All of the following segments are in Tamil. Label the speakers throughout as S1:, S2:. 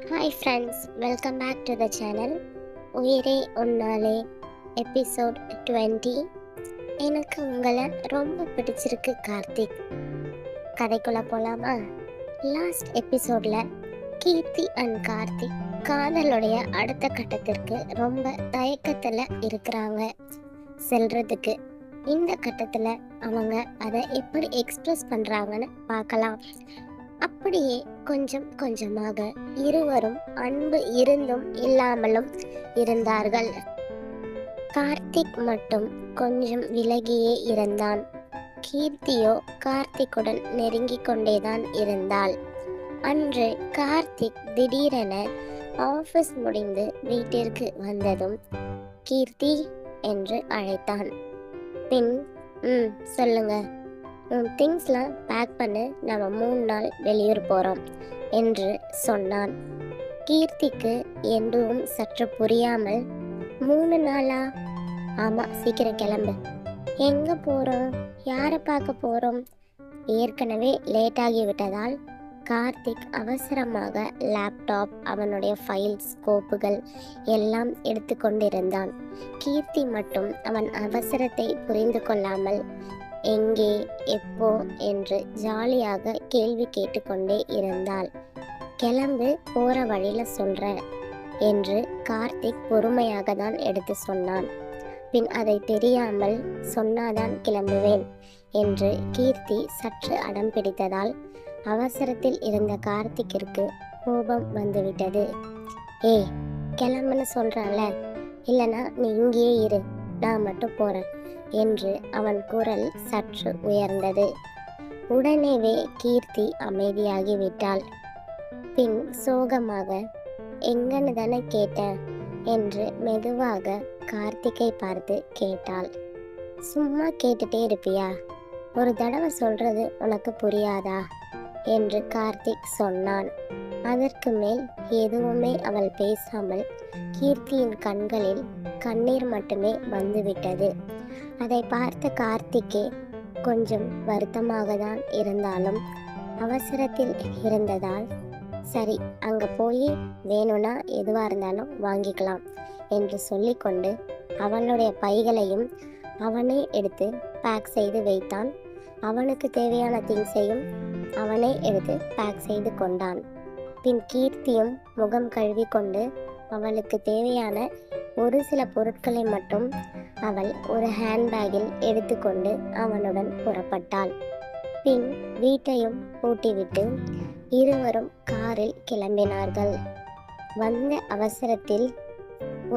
S1: Hi friends, welcome back to the channel. Uyire Unnale episode 20. எனக்கு உங்களை ரொம்ப பிடிச்சிருக்கு கார்த்திக். கதைக்குள்ளே போகலாமா? லாஸ்ட் எபிசோடில் கீர்த்தி அண்ட் கார்த்திக் காதலுடைய அடுத்த கட்டத்திற்கு ரொம்ப தயக்கத்தில் இருக்கிறாங்க செல்றதுக்கு. இந்த கட்டத்தில் அவங்க அதை எப்படி எக்ஸ்பிரஸ் பண்ணுறாங்கன்னு பார்க்கலாம். அப்படியே கொஞ்சம் கொஞ்சமாக இருவரும் அன்பு இருந்தும் இல்லாமலும் இருந்தார்கள். கார்த்திக் மட்டும் கொஞ்சம் விலகியே இருந்தான். கீர்த்தியோ கார்த்திக்குடன் நெருங்கி கொண்டேதான் இருந்தாள். அன்று கார்த்திக் திடீரென ஆஃபீஸ் முடிந்து வீட்டிற்கு வந்ததும் கீர்த்தி என்று அழைத்தான். பின் சொல்லுங்க, திங்ஸ்லாம் பேக் பண்ணு, நம்ம 3 நாள் வெளியூர் போகிறோம் என்று சொன்னான். கீர்த்திக்கு எதுவும் சற்று புரியாமல், 3 நாளா? ஆமாம், சீக்கிரம் கிளம்பு. எங்கே போகிறோம்? யாரை பார்க்க போகிறோம்? ஏற்கனவே லேட் ஆகிவிட்டதால் கார்த்திக் அவசரமாக லேப்டாப், அவனுடைய ஃபைல்ஸ், கோப்புகள் எல்லாம் எடுத்து கொண்டிருந்தான். கீர்த்தி மட்டும் அவன் அவசரத்தை புரிந்து கொள்ளாமல் எங்கே, எப்போ என்று ஜாலியாக கேள்வி கேட்டுக்கொண்டே இருந்தாள். கிளம்பு, போற வழியில சொல்ற என்று கார்த்திக் பொறுமையாக தான் எடுத்து சொன்னான். பின் அதை தெரியாமல் சொன்னாதான் கிளம்புவேன் என்று கீர்த்தி சற்று அடம் பிடித்ததால் அவசரத்தில் இருந்த கார்த்திக்கிற்கு கோபம் வந்துவிட்டது. ஏய், கிளம்புன்னு சொல்றான்ல, இல்லைனா நீ இங்கேயே இரு, நான் மட்டும் போறேன் என்று அவன் குரல் சற்று உயர்ந்தது. உடனேவே கீர்த்தி அமைதியாகிவிட்டாள். பின் சோகமாக, எங்கன்னு தானே கேட்டேன் என்று மெதுவாக கார்த்திக்கை பார்த்து கேட்டாள். சும்மா கேட்டுட்டே இருப்பியா? ஒரு தடவை சொல்றது உனக்கு புரியாதா என்று கார்த்திக் சொன்னான். அதற்கு மேல் எதுவுமே அவள் பேசாமல் கீர்த்தியின் கண்களில் கண்ணீர் மட்டுமே வந்துவிட்டது. அதை பார்த்த கார்த்திக்கே கொஞ்சம் வருத்தமாக தான் இருந்தாலும் அவசரத்தில் இருந்ததால், சரி அங்கே போய் வேணும்னா எதுவாக இருந்தாலும் வாங்கிக்கலாம் என்று சொல்லிக்கொண்டு அவனுடைய பைகளையும் அவனே எடுத்து பேக் செய்து வைத்தான். அவனுக்கு தேவையான திங்ஸையும் அவனே எடுத்து பேக் செய்து கொண்டான். பின் கீர்த்தியும் முகம் கழுவி கொண்டு அவளுக்கு தேவையான ஒரு சில பொருட்களை மட்டும் அவள் ஒரு ஹேண்ட்பேக்கில் எடுத்துக்கொண்டு அவனுடன் புறப்பட்டாள். பின் வீட்டையும் பூட்டிவிட்டு இருவரும் காரில் கிளம்பினார்கள். வந்த அவசரத்தில்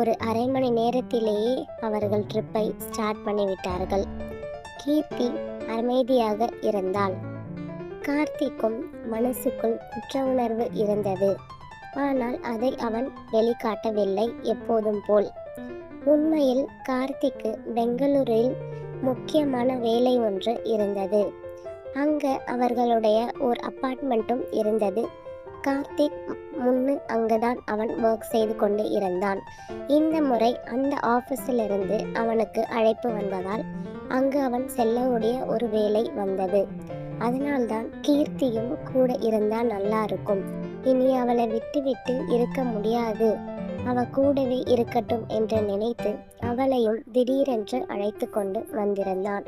S1: ஒரு அரை மணி நேரத்திலேயே அவர்கள் ட்ரிப்பை ஸ்டார்ட் பண்ணிவிட்டார்கள். கீர்த்தி அமைதியாக இருந்தாள். கார்த்திக்கும் மனசுக்குள் குற்ற உணர்வு இருந்தது. ஆனால் அதை அவன் வெளிக்காட்டவில்லை எப்போதும் போல். உண்மையில் கார்த்திக்கு பெங்களூரில் முக்கியமான வேலை ஒன்று இருந்தது. அங்கே அவர்களுடைய ஒரு அப்பார்ட்மெண்ட்டும் இருந்தது. கார்த்திக் அங்கதான் அவன் ஒர்க் செய்து கொண்டு இருந்தான். இந்த முறை அந்த ஆஃபீஸிலிருந்து அவனுக்கு அழைப்பு வந்ததால் அங்கு அவன் செல்லக்கூடிய ஒரு வேலை வந்தது. அதனால்தான் கீர்த்தியும் கூட இருந்தால் நல்லா இருக்கும், இனி அவளை விட்டு இருக்க முடியாது, அவ கூடவே இருக்கட்டும் என்று நினைத்து அவளையும் திடீரென்று அழைத்து கொண்டு வந்திருந்தான்.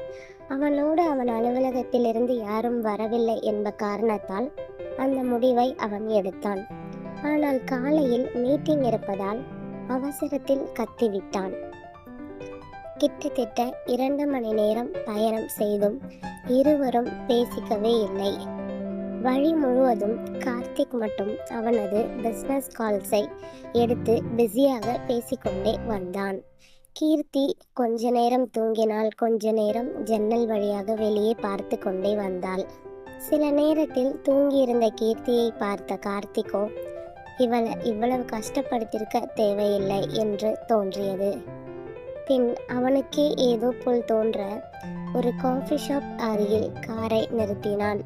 S1: அவனோடு அவன் அலுவலகத்திலிருந்து யாரும் வரவில்லை என்ப காரணத்தால் அந்த முடிவை அவன் எடுத்தான். ஆனால் காலையில் மீட்டிங் இருப்பதால் அவசரத்தில் கத்திவிட்டான். கிட்டத்தட்ட 2 மணி நேரம் பயணம் செய்தும் இருவரும் பேசிக்கவே இல்லை. வழி முழுவதும் கார்த்திக் மட்டும் அவனது பிஸ்னஸ் கால்ஸை எடுத்து பிஸியாக பேசிக்கொண்டே வந்தான். கீர்த்தி கொஞ்ச நேரம் தூங்கினால், கொஞ்ச நேரம் ஜன்னல் வழியாக வெளியே பார்த்து கொண்டே வந்தாள். சில நேரத்தில் தூங்கியிருந்த கீர்த்தியை பார்த்த கார்த்திக்கோ இவளை இவ்வளவு கஷ்டப்படுத்திருக்க தேவையில்லை என்று தோன்றியது. பின் அவனுக்கே ஏதோ போல் தோன்ற ஒரு காஃபி ஷாப் அருகில் காரை நிறுத்தினான்.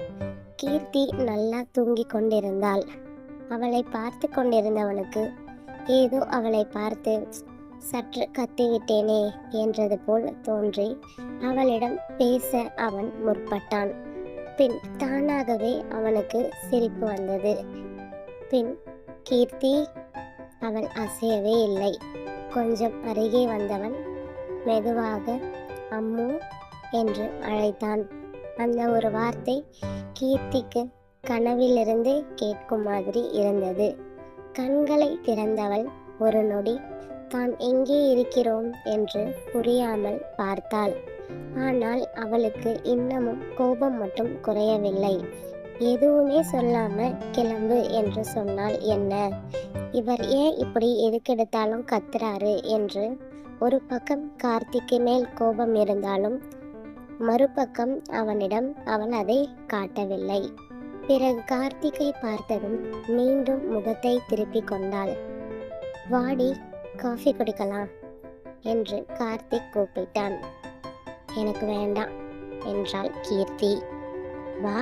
S1: கீர்த்தி நல்லா தூங்கி கொண்டிருந்தாள். அவளை பார்த்து கொண்டிருந்தவனுக்கு ஏதோ அவளை பார்த்து சற்று கத்திவிட்டேனே என்றது போல் தோன்றி அவளிடம் பேச அவன் முற்பட்டான். பின் தானாகவே அவனுக்கு சிரிப்பு வந்தது. பின் கீர்த்தி. அவள் அசையவே இல்லை. கொஞ்சம் அருகே வந்தவன் மெதுவாக அம்மு என்று அழைத்தான். அந்த ஒரு வார்த்தை கீர்த்திக்கு கனவிலிருந்து கேட்கும் மாதிரி இருந்தது. கண்களை திறந்தவள் ஒரு நொடி தான் எங்கே இருக்கிறோம் என்று புரியாமல் பார்த்தாள். ஆனால் அவளுக்கு இன்னமும் கோபம் மட்டும் குறையவில்லை. எதுவுமே சொல்லாம கிளம்பு என்று சொன்னால் என்ன? இவர் ஏன் இப்படி எதுக்கெடுத்தாலும் கத்துறாரு என்று ஒரு பக்கம் கார்த்திக்கு மேல் கோபம் இருந்தாலும் மறுபக்கம் அவனிடம் அவள் அதை காட்டவில்லை. பிறகு கார்த்திகை பார்த்ததும் மீண்டும் முகத்தை திருப்பி கொண்டாள். வாடி, காஃபி குடிக்கலாம் என்று கார்த்திக் கூப்பிட்டான். எனக்கு வேண்டாம் என்றாள் கீர்த்தி. வா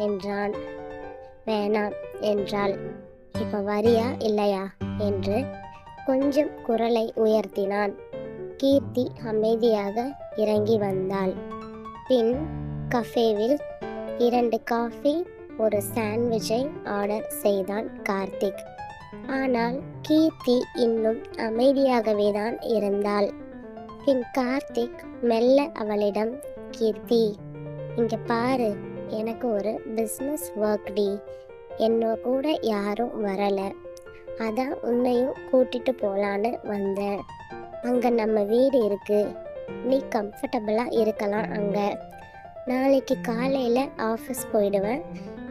S1: என்றான். வேணாம் என்றாள். இப்ப வரியா இல்லையா என்று கொஞ்சம் குரலை உயர்த்தினான். கீர்த்தி அமைதியாக இறங்கி வந்தாள். பின் கஃபேவில் 2 காஃபி, ஒரு சாண்ட்விச்சை ஆர்டர் செய்தான் கார்த்திக். ஆனால் கீர்த்தி இன்னும் அமைதியாகவே தான் இருந்தாள். பின் கார்த்திக் மெல்ல அவளிடம், கீர்த்தி இங்க பாரு, எனக்கு ஒரு பிஸ்னஸ் ஒர்க் டி, என்னோ கூட யாரும் வரல, அதான் உன்னையும் கூட்டிட்டு போலான்னு வந்தேன். அங்க நம்ம வீடு இருக்கு, நீ கம்ஃபர்டபுளா இருக்கலாம் அங்க. நாளைக்கு காலையில ஆஃபீஸ் போயிடுவேன்,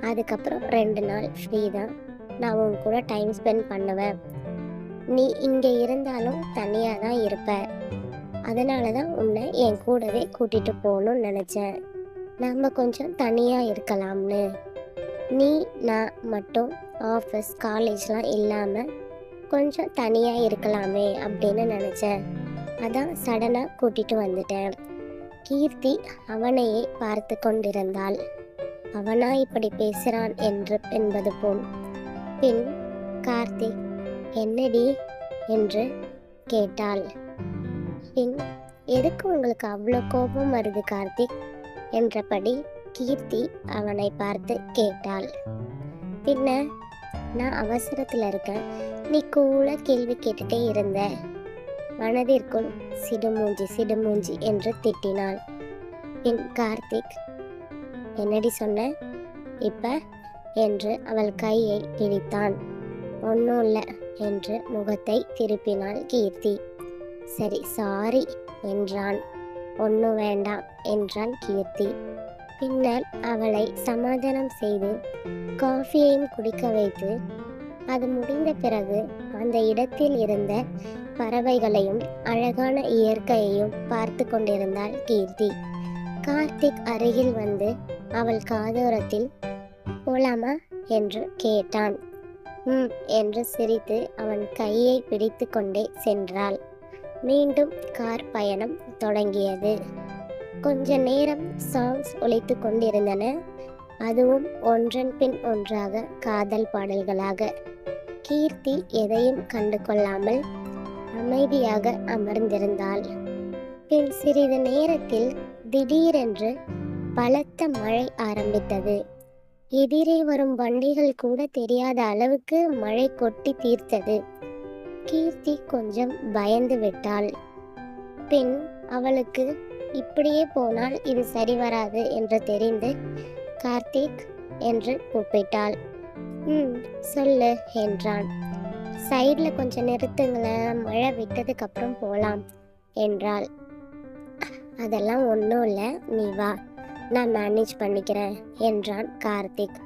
S1: அதுக்கப்புறம் 2 நாள் ஃப்ரீ தான். நான் உன் கூட டைம் ஸ்பெண்ட் பண்ணுவேன். நீ இங்க இருந்தாலும் தனியா தான் இருப்ப, அதனால தான் உன்னை என் கூடவே கூட்டிட்டு போகணும்னு நினைச்சேன். நம்ம கொஞ்சம் தனியா இருக்கலாம்னு. நீ நான் மட்டும் ஆஃபீஸ் காலேஜ்லாம் இல்லாம கொஞ்சம் தனியா இருக்கலாமே அப்படின்னு நினைச்சேன். அதான் சடனா கூட்டிட்டு வந்துட்டேன். கீர்த்தி அவனையே பார்த்து கொண்டிருந்தாள். அவனா இப்படி பேசுறான் என்பது போல். பின் கார்த்திக் என்னடி என்று கேட்டாள். பின் எதுக்கு உங்களுக்கு அவ்வளோ கோபம் வருது கார்த்திக் என்றபடி கீர்த்தி அவனை பார்த்து கேட்டாள். பின்ன நான் அவசரத்தில் இருக்கேன், நீ கூலா கேள்வி கேட்டுட்டே இருந்த. மனதிற்குள் சிடுமூஞ்சி என்று திட்டினாள். பின் கார்த்திக் என்னடி சொன்ன இப்ப என்று அவள் கையை பிடித்தான். ஒன்றும் இல்லை என்று முகத்தை திருப்பினாள் கீர்த்தி. சரி சாரி என்றான். ஒன்றும் வேண்டாம் என்றாள் கீர்த்தி. பின்னர் அவளை சமாதானம் செய்து காஃபியையும் குடிக்க வைத்து அது முடிந்த பிறகு அந்த இடத்தில் இருந்த பறவைகளையும் அழகான இயற்கையையும் பார்த்து கொண்டிருந்தாள் கீர்த்தி. கார்த்திக் அருகில் வந்து அவள் காதோரத்தில் போலாமா என்று கேட்டான். என்று சிரித்து அவன் கையை பிடித்து கொண்டே சென்றாள். மீண்டும் கார் பயணம் தொடங்கியது. கொஞ்ச நேரம் சாங்ஸ் ஒலித்து கொண்டிருந்தன. அதுவும் ஒன்றன் பின் ஒன்றாக காதல் பாடல்களாக. கீர்த்தி எதையும் கண்டு கொள்ளாமல் அமைதியாக அமர்ந்திருந்தாள். பின் சிறிது நேரத்தில் திடீரென்று பலத்த மழை ஆரம்பித்தது. எதிரே வரும் வண்டிகள் கூட தெரியாத அளவுக்கு மழை கொட்டி தீர்த்தது. கீர்த்தி கொஞ்சம் பயந்து விட்டாள். பின் அவளுக்கு இப்படியே போனால் இது சரி வராது என்று தெரிந்து கார்த்திக் என்று கூப்பிட்டாள். சொல்லு என்றான். சைட்ல கொஞ்சம் நிறுத்துங்களேன், மழை விட்டதுக்கு அப்புறம் போலாம் என்றாள். அதெல்லாம் ஒன்றும் இல்லை, நீ வா, நான் மேனேஜ் பண்ணிக்கிறேன் என்றான் கார்த்திக்.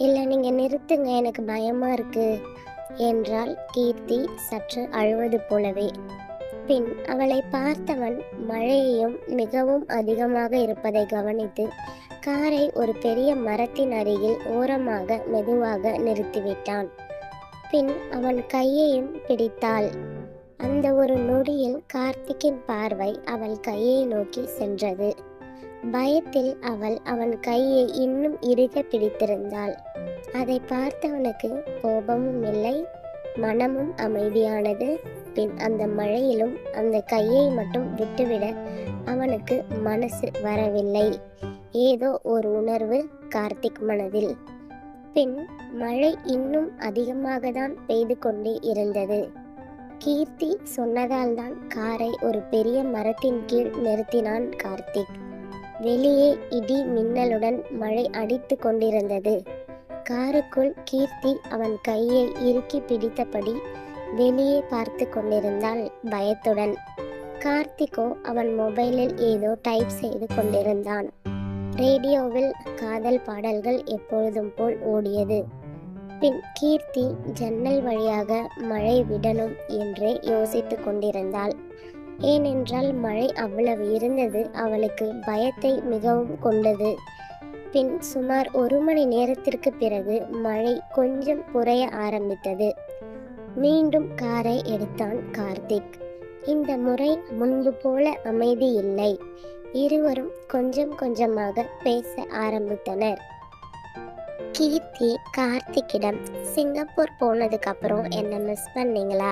S1: இல்லை நீங்க நிறுத்துங்க, எனக்கு பயமா இருக்கு என்றாள் கீர்த்தி சற்று அழுவது போலவே. பின் அவளை பார்த்தவன் மழையையும் மிகவும் அதிகமாக இருப்பதை கவனித்து காரை ஒரு பெரிய மரத்தின் அருகில் ஓரமாக மெதுவாக நிறுத்திவிட்டான். பின் அவன் கையையும் பிடித்தாள். அந்த ஒரு நொடியில் கார்த்திக்கின் பார்வை அவள் கையை நோக்கி சென்றது. பயத்தில் அவள் அவன் கையை இன்னும் இறுக பிடித்திருந்தாள். அதை பார்த்தவனுக்கு கோபமும் இல்லை, மனமும் அமைதியானது. பின் அந்த மழையிலும் அந்த கையை மட்டும் விட்டுவிட அவனுக்கு மனசு வரவில்லை. ஏதோ ஒரு உணர்வு கார்த்திக் மனதில். பின் மழை இன்னும் அதிகமாக தான் பெய்து கொண்டே இருந்தது. கீர்த்தி சொன்னதால் தான் காரை ஒரு பெரிய மரத்தின் கீழ் நிறுத்தினான் கார்த்திக். வெளியே இடி மின்னலுடன் மழை அடித்து கொண்டிருந்தது. காருக்குள் கீர்த்தி அவன் கையை இறுக்கி பிடித்தபடி வெளியே பார்த்து கொண்டிருந்தாள் பயத்துடன். கார்த்திகோ அவன் மொபைலில் ஏதோ டைப் செய்து கொண்டிருந்தான். ரேடியோவில் காதல் பாடல்கள் எப்பொழுதும் போல் ஓடியது. பின் கீர்த்தி ஜன்னல் வழியாக மழை விடணும் என்றே யோசித்து கொண்டிருந்தாள். ஏனென்றால் மழை அவ்வளவு இருந்தது அவளுக்கு பயத்தை மிகவும் கொண்டது. பின் சுமார் 1 மணி நேரத்திற்கு பிறகு மழை கொஞ்சம் குறைய ஆரம்பித்தது. மீண்டும் காரை எடுத்தான் கார்த்திக். இந்த முறை முன்பு போல அமைதி இல்லை. இருவரும் கொஞ்சம் கொஞ்சமாக பேச ஆரம்பித்தனர். கீர்த்தி கார்த்திக்கிடம் சிங்கப்பூர் போனதுக்கு அப்புறம் என்ன மிஸ் பண்ணீங்களா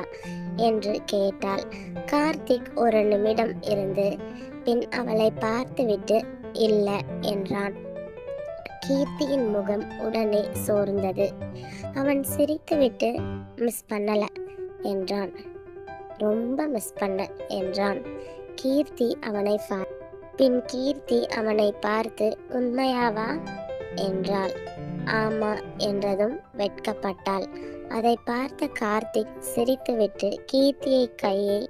S1: என்று கேட்டாள். கார்த்திக் ஒரு நிமிடம் இருந்து பின் அவளை பார்த்துவிட்டு இல்லை என்றான். கீர்த்தியின் முகம் உடனே சோர்ந்தது. அவன் சிரித்துவிட்டு மிஸ் பண்ணல என்றான். ரொம்ப மிஸ் பண்ண என்றான். கீர்த்தி அவனை பார்த்து உண்மையாவா என்றாள். ஆமா என்றதும் வெட்கப்பட்டாள். அதை பார்த்த கார்த்திக் சிரித்துவிட்டு கீர்த்தியை கையை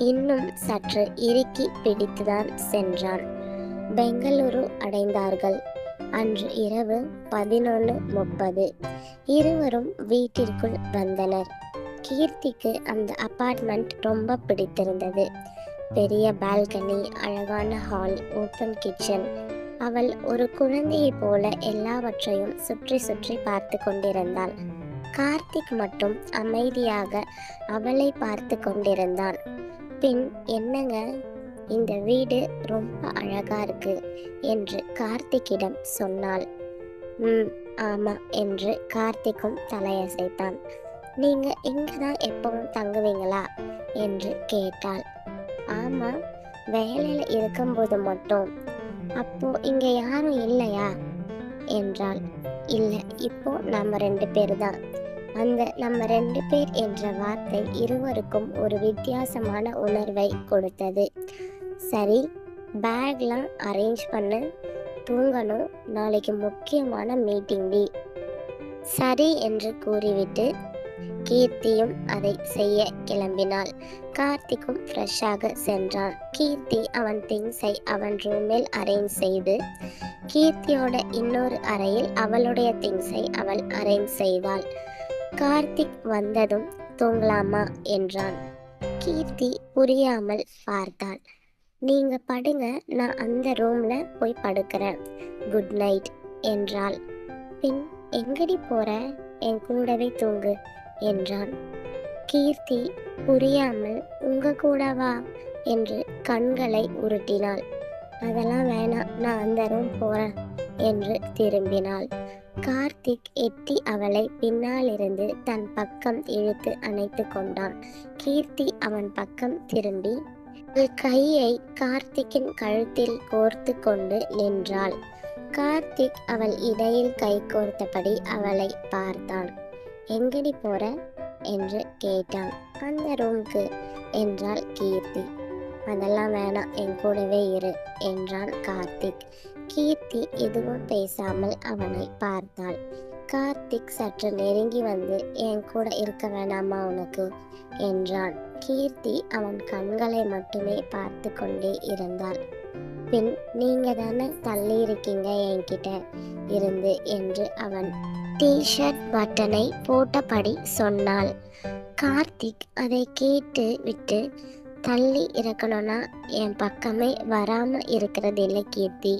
S1: இன்னும் சற்று இறுக்கி பிடித்துதான் சென்றான். பெங்களூரு அடைந்தார்கள். அன்று இரவு 11:30 இருவரும் வீட்டிற்குள் வந்தனர். கீர்த்திக்கு அந்த அபார்ட்மெண்ட் ரொம்ப பிடித்திருந்தது. பெரிய பால்கனி, அழகான ஹால், ஓப்பன் கிச்சன். அவள் ஒரு குழந்தையை போல எல்லாவற்றையும் சுற்றி சுற்றி பார்த்து கொண்டிருந்தாள். கார்த்திக் மட்டும் அமைதியாக அவளை பார்த்து கொண்டிருந்தான். பின் என்னங்க, இந்த வீடு ரொம்ப அழகா இருக்கு என்று கார்த்திக்கிடம் சொன்னாள். ஆமா என்று கார்த்திக்கும் தலையசைத்தான். நீங்க இங்கதான் எப்பவும் தங்குவீங்களா என்று கேட்டாள். ஆமா, வேலையில இருக்கும்போது மட்டும். அப்போ இங்க யாரும் இல்லையா என்றாள். இல்ல, இப்போ நம்ம 2 பேர் தான். அந்த நம்ம 2 பேர் என்ற வார்த்தை இருவருக்கும் ஒரு வித்தியாசமான உணர்வை கொடுத்தது. சரி, பேக்லாம் அரேஞ்ச் பண்ணு, தூங்கணும், நாளைக்கு முக்கியமான மீட்டிங் டி. சரி என்று கூறிவிட்டு கீர்த்தியும் அதை செய்ய கிளம்பினாள். கார்த்திக்கும் ஃப்ரெஷ்ஷாக சென்றான். கீர்த்தி அவன் திங்ஸை அவன் ரூமில் அரேஞ்ச் செய்து கீர்த்தியோட இன்னொரு அறையில் அவளுடைய திங்ஸை அவள் அரேஞ்ச் செய்தாள். கார்த்திக் வந்ததும் தூங்கலாமா என்றான். கீர்த்தி புரியாமல் பார்த்தாள். நீங்க படுங்க, நான் அந்த ரூம்ல போய் படுக்கிறேன், குட் நைட் என்றாள். பின் எங்கடி போற, என் கூடவே தூங்கு என்றான். கீர்த்தி புரியாமல் உங்க கூடவா என்று கண்களை உருட்டினாள். அதெல்லாம் வேணாம், நான் அந்த ரூம் போறேன் என்று திரும்பினாள். கார்த்திக் எட்டி அவளை பின்னாலிருந்து தன் பக்கம் இழுத்து அணைத்து கொண்டான். கீர்த்தி அவன் பக்கம் திரும்பி கையை கார்த்திக்கின் கழுத்தில் கோர்த்து கொண்டு நின்றாள். கார்த்திக் அவள் இடையில் கை கோர்த்தபடி அவளை பார்த்தான். எங்கடி போற என்று கேட்டான். அந்த ரூம்க்கு என்றாள் கீர்த்தி. அதெல்லாம் வேணாம், என் கூடவே இரு என்றான் கார்த்திக். கீர்த்தி எதுவும் பேசாமல் அவனை பார்த்தாள். கார்த்திக் சற்று நெருங்கி வந்து என் கூட இருக்க வேணாமா உனக்கு என்றான். கீர்த்தி அவன் கண்களை மட்டுமே பார்த்து கொண்டே இருந்தாள். பின் நீங்க தானே தள்ளி இருக்கீங்க என்கிட்ட இருந்து என்று அவன் டிஷர்ட் பட்டனை போட்டபடி சொன்னாள். கார்த்திக் அதை கேட்டு விட்டு தள்ளி இருக்கணும்னா என் பக்கமே வராம இருக்கிறது இல்லை கீர்த்தி.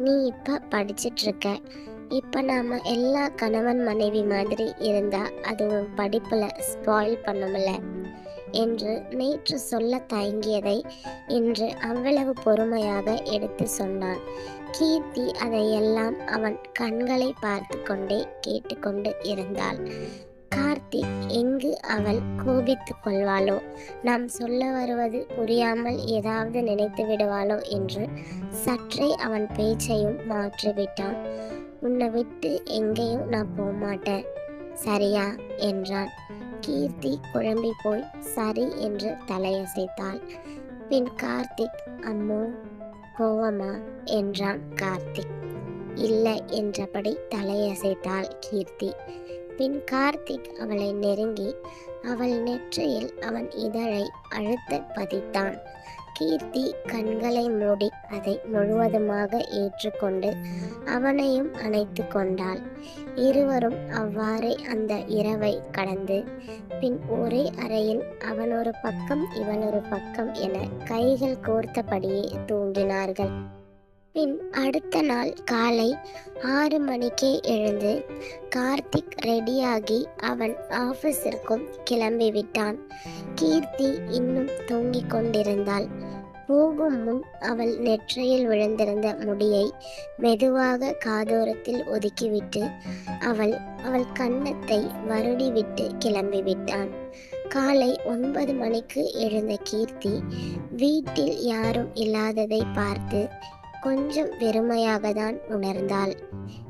S1: நீ இப்ப படிச்சிட்டு இருக்க. இப்ப நாம எல்லா கணவன் மனைவி மாதிரி இருந்தா அது உன் படிப்புல ஸ்பாயில் பண்ணும்ல என்று நேற்று சொல்ல தயங்கியதை இன்று அவ்வளவு பொறுமையாக எடுத்து சொன்னான். கீர்த்தி அதையெல்லாம் அவன் கண்களை பார்த்து கொண்டே கேட்டுக்கொண்டு இருந்தாள். கார்த்திக் எங்கு அவள் கோபித்து கொள்வாளோ, நாம் சொல்ல வருவது புரியாமல் ஏதாவது நினைத்து விடுவாளோ என்று சற்றே அவன் பேச்சையும் மாற்றிவிட்டான். உன்னை விட்டு எங்கேயும் நான் போக மாட்டேன், சரியா என்றான். கீர்த்தி குழம்பி போய் சரி என்று தலையசைத்தாள். பின் கார்த்திக், அம்மோ கோவமா என்றான். கார்த்திக் இல்லை என்றபடி தலையசைத்தாள் கீர்த்தி. பின் கார்த்திக் அவளை நெருங்கி அவள் நெற்றியில் அவன் இதழை அழுத்த பதித்தான். கீர்த்தி கண்களை மூடி அதை முழுவதுமாக ஏற்றுக்கொண்டு அவனையும் அணைத்து கொண்டாள். இருவரும் அவ்வாறே அந்த இரவை கடந்து பின் ஒரே அறையில் அவன் ஒரு பக்கம் இவன் ஒரு பக்கம் என கைகள் கோர்த்தபடியே தூங்கினார்கள். பின் அடுத்த நாள் காலை 6 மணிக்கே எழுந்து கார்த்திக் ரெடியாகி அவன் ஆபீஸிற்கும் கிளம்பிவிட்டான். கீர்த்தி இன்னும் தூங்கிக் கொண்டிருந்தாள். போகும் முன் அவள் நெற்றியில் விழுந்திருந்த முடியை மெதுவாக காதோரத்தில் ஒதுக்கிவிட்டு அவள் கன்னத்தை வருடிவிட்டு கிளம்பிவிட்டான். காலை 9 மணிக்கு எழுந்த கீர்த்தி வீட்டில் யாரும் இல்லாததை பார்த்து கொஞ்சம் வெறுமையாக தான் உணர்ந்தாள்.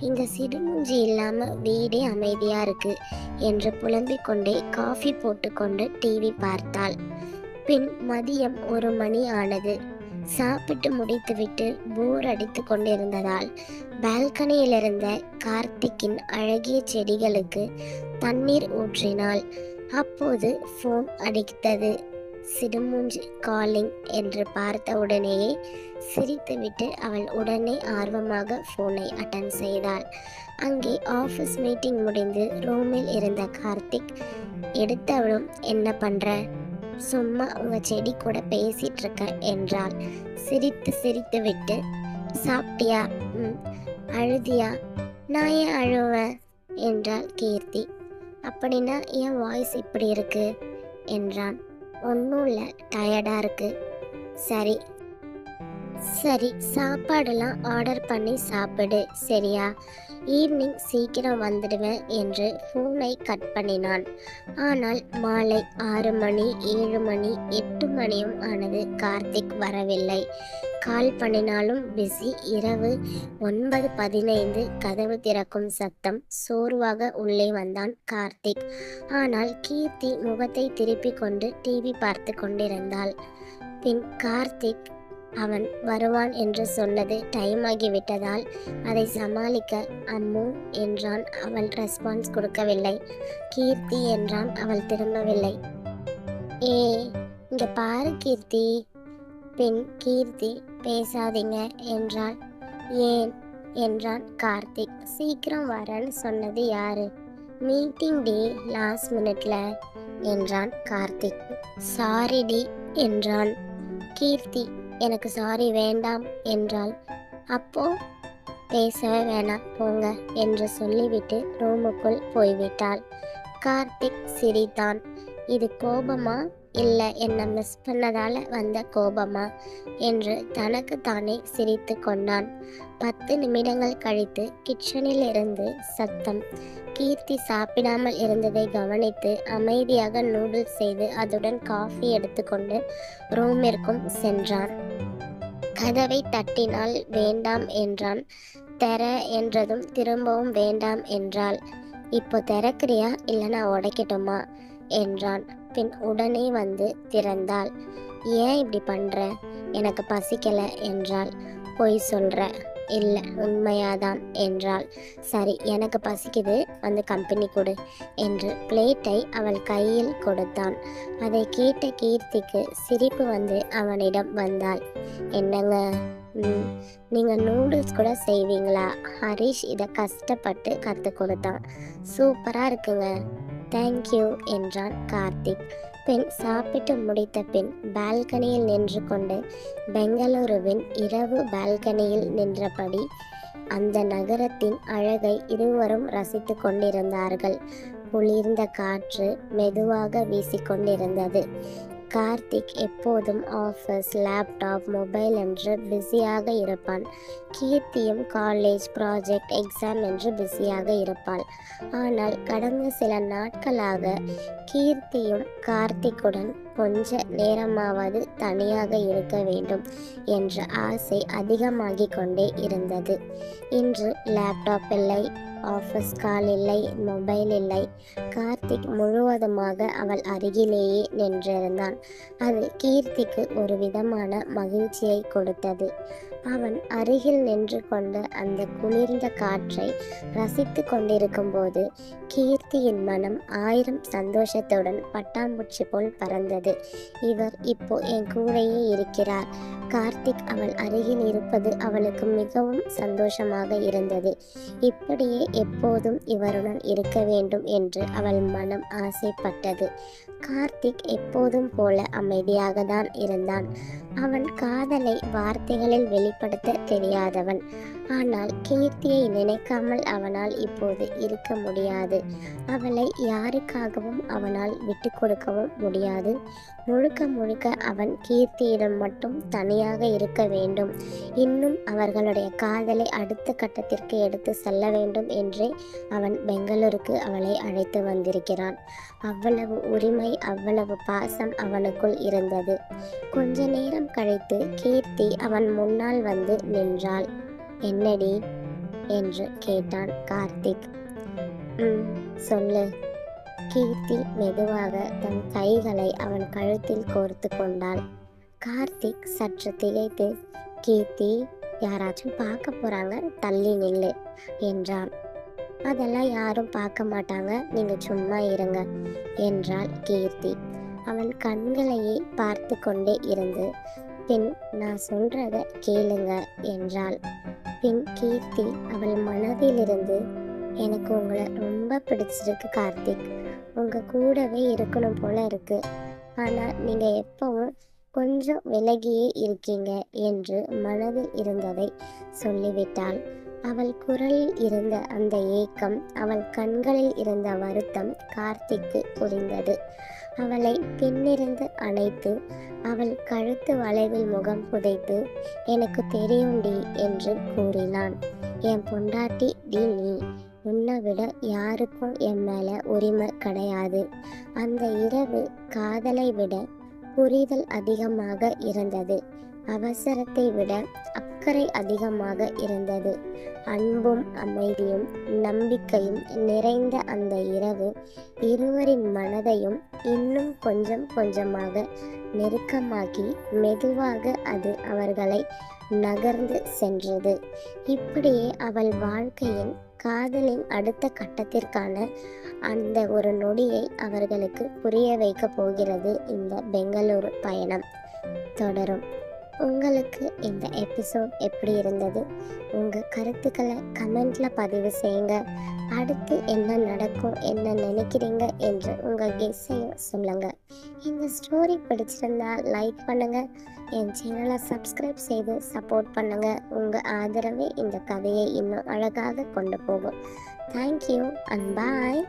S1: இங்க சிடுமூஞ்சி இல்லாம வீடே அமைதியா இருக்கு என்று புலம்பிக் கொண்டே காஃபி போட்டுக்கொண்டு டிவி பார்த்தாள். பின் மதியம் 1 மணி ஆனது. சாப்பிட்டு முடித்துவிட்டு போர் அடித்து கொண்டிருந்ததால் பால்கனியில் இருந்த கார்த்திக்கின் அழகிய செடிகளுக்கு தண்ணீர் ஊற்றினாள். அப்போது ஃபோன் அடித்தது. சிடுமூஞ்சி காலிங் என்று பார்த்த உடனேயே சிரித்துவிட்டு அவள் உடனே ஆர்வமாக ஃபோனை அட்டன் செய்தாள். அங்கே ஆஃபீஸ் மீட்டிங் முடிந்து ரூமில் இருந்த கார்த்திக் எடுத்தவளும், என்ன பண்ற? சும்மா உங்க செடி கூட பேசிட்டு இருக்க என்றாள். சிரித்து விட்டு, சாப்பிட்டியா? அழுதியா? நான் ஏன் அழுவேன் என்றாள் கீர்த்தி. அப்படின்னா என் வாய்ஸ் இப்படி இருக்கு என்றான். ஒன்றும் இல்லை, டயர்டாக இருக்கு. சரி சாப்பாடெல்லாம் ஆர்டர் பண்ணி சாப்பிடு, சரியா? ஈவினிங் சீக்கிரம் வந்துடுவேன் என்று ஃபோனை கட் பண்ணினான். ஆனால் மாலை 6 மணி, 7 மணி, 8 மணியும் ஆனது. கார்த்திக் வரவில்லை. கால் பண்ணினாலும் பிஸி. இரவு 9:15 கதவு திறக்கும் சத்தம். சோர்வாக உள்ளே வந்தான் கார்த்திக். ஆனால் கீர்த்தி முகத்தை திருப்பி கொண்டு டிவி பார்த்து கொண்டிருந்தாள். பின் கார்த்திக் அவன் வருவான் என்று சொன்னது டைம் ஆகிவிட்டதால் அதை சமாளிக்க அம்மு என்றான். அவள் ரெஸ்பான்ஸ் கொடுக்கவில்லை. கீர்த்தி என்றான். அவள் திரும்பவில்லை. இங்க பாரு கீர்த்தி. பின் கீர்த்தி பேசாதீங்க என்றாள். ஏன் என்றான் கார்த்திக். சீக்கிரம் வரேன்னு சொன்னது யாரு? மீட்டிங் டே, லாஸ்ட் மினிட்ல என்றான் கார்த்திக். சாரி டி என்றான். கீர்த்தி எனக்கு சாரி வேண்டாம் என்றாள். அப்போ பேசவே வேணாம் போங்க என்று சொல்லிவிட்டு ரூமுக்குள் போய்விட்டாள். கார்த்திக் சிரித்தான். இது கோபமா இல்லை என்னை மிஸ் பண்ணதால வந்த கோபமா என்று தனக்கு தானே சிரித்து கொண்டான். 10 நிமிடங்கள் கழித்து கிச்சனில் இருந்து சத்தம். கீர்த்தி சாப்பிடாமல் இருந்ததை கவனித்து அமைதியாக நூடுல்ஸ் செய்து அதுடன் காஃபி எடுத்துக்கொண்டு ரூமிற்கும் சென்றான். கதவை தட்டினால் வேண்டாம் என்றான். தெர என்றதும் திரும்பவும் வேண்டாம் என்றாள். இப்போ திறக்கிறியா இல்லைனா உடைக்கட்டுமா என்றான். பின் உடனே வந்து திறந்தாள். ஏன் இப்படி பண்ற? எனக்கு பசிக்கல என்றாள். பொய் சொல்ற? இல்லை உண்மையாதான் என்றாள். சரி எனக்கு பசிக்குது, வந்து கம்பெனி கொடு என்று பிளேட்டை அவள் கையில் கொடுத்தான். அதை கேட்ட கீர்த்திக்கு சிரிப்பு வந்து அவனிடம் வந்தாள். என்னங்க, நீங்கள் நூடுல்ஸ் கூட செய்வீங்களா? ஹரிஷ் இதை கஷ்டப்பட்டு கற்றுக் கொடுத்தான். சூப்பராக இருக்குங்க, தேங்க்யூ என்றான் கார்த்திக். பின் சாப்பிட்டு முடித்த பின் பால்கனியில் நின்று கொண்டு பெங்களூருவின் இரவு பால்கனியில் நின்றபடி அந்த நகரத்தின் அழகை இருவரும் ரசித்து கொண்டிருந்தார்கள். குளிர்ந்த காற்று மெதுவாக வீசிக்கொண்டிருந்தது. கார்த்திக் எப்போதும் ஆஃபீஸ், லேப்டாப், மொபைல் என்று பிஸியாக இருப்பான். கீர்த்தியும் காலேஜ், ப்ராஜெக்ட், எக்ஸாம் என்று பிஸியாக இருப்பாள். ஆனால் கடந்த சில நாட்களாக கீர்த்தியும் கார்த்திக்குடன் கொஞ்ச நேரமாவது தனியாக இருக்க வேண்டும் என்ற ஆசை அதிகமாகிக் கொண்டே இருந்தது. இன்று லேப்டாப் இல்லை, ஆஃபீஸ் கால் இல்லை, மொபைல் இல்லை. கார்த்திக் முழுவதுமாக அவள் அருகிலேயே நின்றிருந்தான். அது கீர்த்திக்கு ஒரு விதமான மகிழ்ச்சியை கொடுத்தது. அவன் அருகில் நின்று கொண்டு அந்த குளிர்ந்த காற்றை ரசித்து கொண்டிருக்கும் போது கீர்த்தியின் மனம் 1000 சந்தோஷத்துடன் பட்டாம்பூச்சி போல் பறந்தது. இவர் இப்போ என் கூடயே இருக்கிறார். கார்த்திக் அவள் அருகில் இருப்பது அவளுக்கு மிகவும் சந்தோஷமாக இருந்தது. இப்படியே எப்போதும் இவருடன் இருக்க வேண்டும் என்று அவள் மனம் ஆசைப்பட்டது. கார்த்திக் எப்போதும் போல அமைதியாக தான் இருந்தான். அவன் காதலை வார்த்தைகளில் வெளிப்படுத்த தெரியாதவன். ஆனால் கீர்த்தியை நினைக்காமல் அவனால் இப்போது இருக்க முடியாது. அவளை யாருக்காகவும் அவனால் விட்டு கொடுக்கவும் முடியாது. முழுக்க முழுக்க அவன் கீர்த்தியிடம் மட்டும் தனியாக இருக்க வேண்டும். இன்னும் அவர்களுடைய காதலை அடுத்த கட்டத்திற்கு எடுத்து செல்ல வேண்டும் என்றே அவன் பெங்களூருக்கு அவளை அழைத்து வந்திருக்கிறான். அவ்வளவு உரிமை, அவ்வளவு பாசம் அவனுக்குள் இருந்தது. கொஞ்ச நேரம் கழித்து கீர்த்தி அவன் முன்னால் வந்து நின்றாள். என்னடி என்று கேட்டான் கார்த்திக். சொல்லு. கீர்த்தி மெதுவாக தன் கைகளை அவன் கழுத்தில் கோர்த்து கொண்டாள். கார்த்திக் சற்று திகைத்து, கீர்த்தி, யாராச்சும் பார்க்க போறாங்க, தள்ளி நில்லு என்றான். அதெல்லாம் யாரும் பார்க்க மாட்டாங்க, நீங்க சும்மா இருங்க என்றாள் கீர்த்தி. அவன் கண்களையே பார்த்து கொண்டே இருந்து, பின் நான் சொல்றத கேளுங்க என்றாள். பின் கீர்த்தி அவள் மனதிலிருந்து, எனக்கு உங்களை ரொம்ப பிடிச்சிருக்கு கார்த்திக், உங்க கூடவே இருக்கணும் போல இருக்கு, ஆனால் நீங்க எப்பவும் கொஞ்சம் விலகியே இருக்கீங்க என்று மனதில் இருந்ததை சொல்லிவிட்டாள். அவள் குரலில் இருந்த அந்த ஏக்கம், அவள் கண்களில் இருந்த வருத்தம் கார்த்திக்கு புரிந்தது. அவளை பின்னிருந்து அணைத்து அவள் கழுத்து வளைவில் முகம் புதைத்து, எனக்கு தெரியும்டி என்று கூறினான். என் பொண்டாட்டி டி நீ, உன்னை விட யாருக்கும் என் மேல உரிமை கிடையாது. அந்த இரவு காதலை விட புரிதல் அதிகமாக இருந்தது. அவசரத்தை விட அக்கறை அதிகமாக இருந்தது. அன்பும் அமைதியும் நம்பிக்கையும் நிறைந்த அந்த இரவு இருவரின் மனதையும் இன்னும் கொஞ்சம் கொஞ்சமாக நெருக்கமாக்கி மெதுவாக அது அவர்களை நகர்ந்து சென்றது. இப்படியே அவள் வாழ்க்கையின் காதலின் அடுத்த கட்டத்திற்கான அந்த ஒரு நொடியை அவர்களுக்கு புரிய வைக்க போகிறது இந்த பெங்களூரு பயணம். தொடரும். உங்களுக்கு இந்த எபிசோட் எப்படி இருந்தது? உங்கள் கருத்துக்களை கமெண்ட்ல பதிவு செய்யுங்க. அடுத்து என்ன நடக்கும், என்ன நினைக்கிறீங்க என்று உங்கள் கெஸ்ஸையும் சொல்லுங்கள். இந்த ஸ்டோரி பிடிச்சிருந்தா லைக் பண்ணுங்கள். என் சேனலை சப்ஸ்கிரைப் செய்து சப்போர்ட் பண்ணுங்கள். உங்கள் ஆதரவே இந்த கதையை இன்னும் அழகாக கொண்டு போகும். Thank you and bye.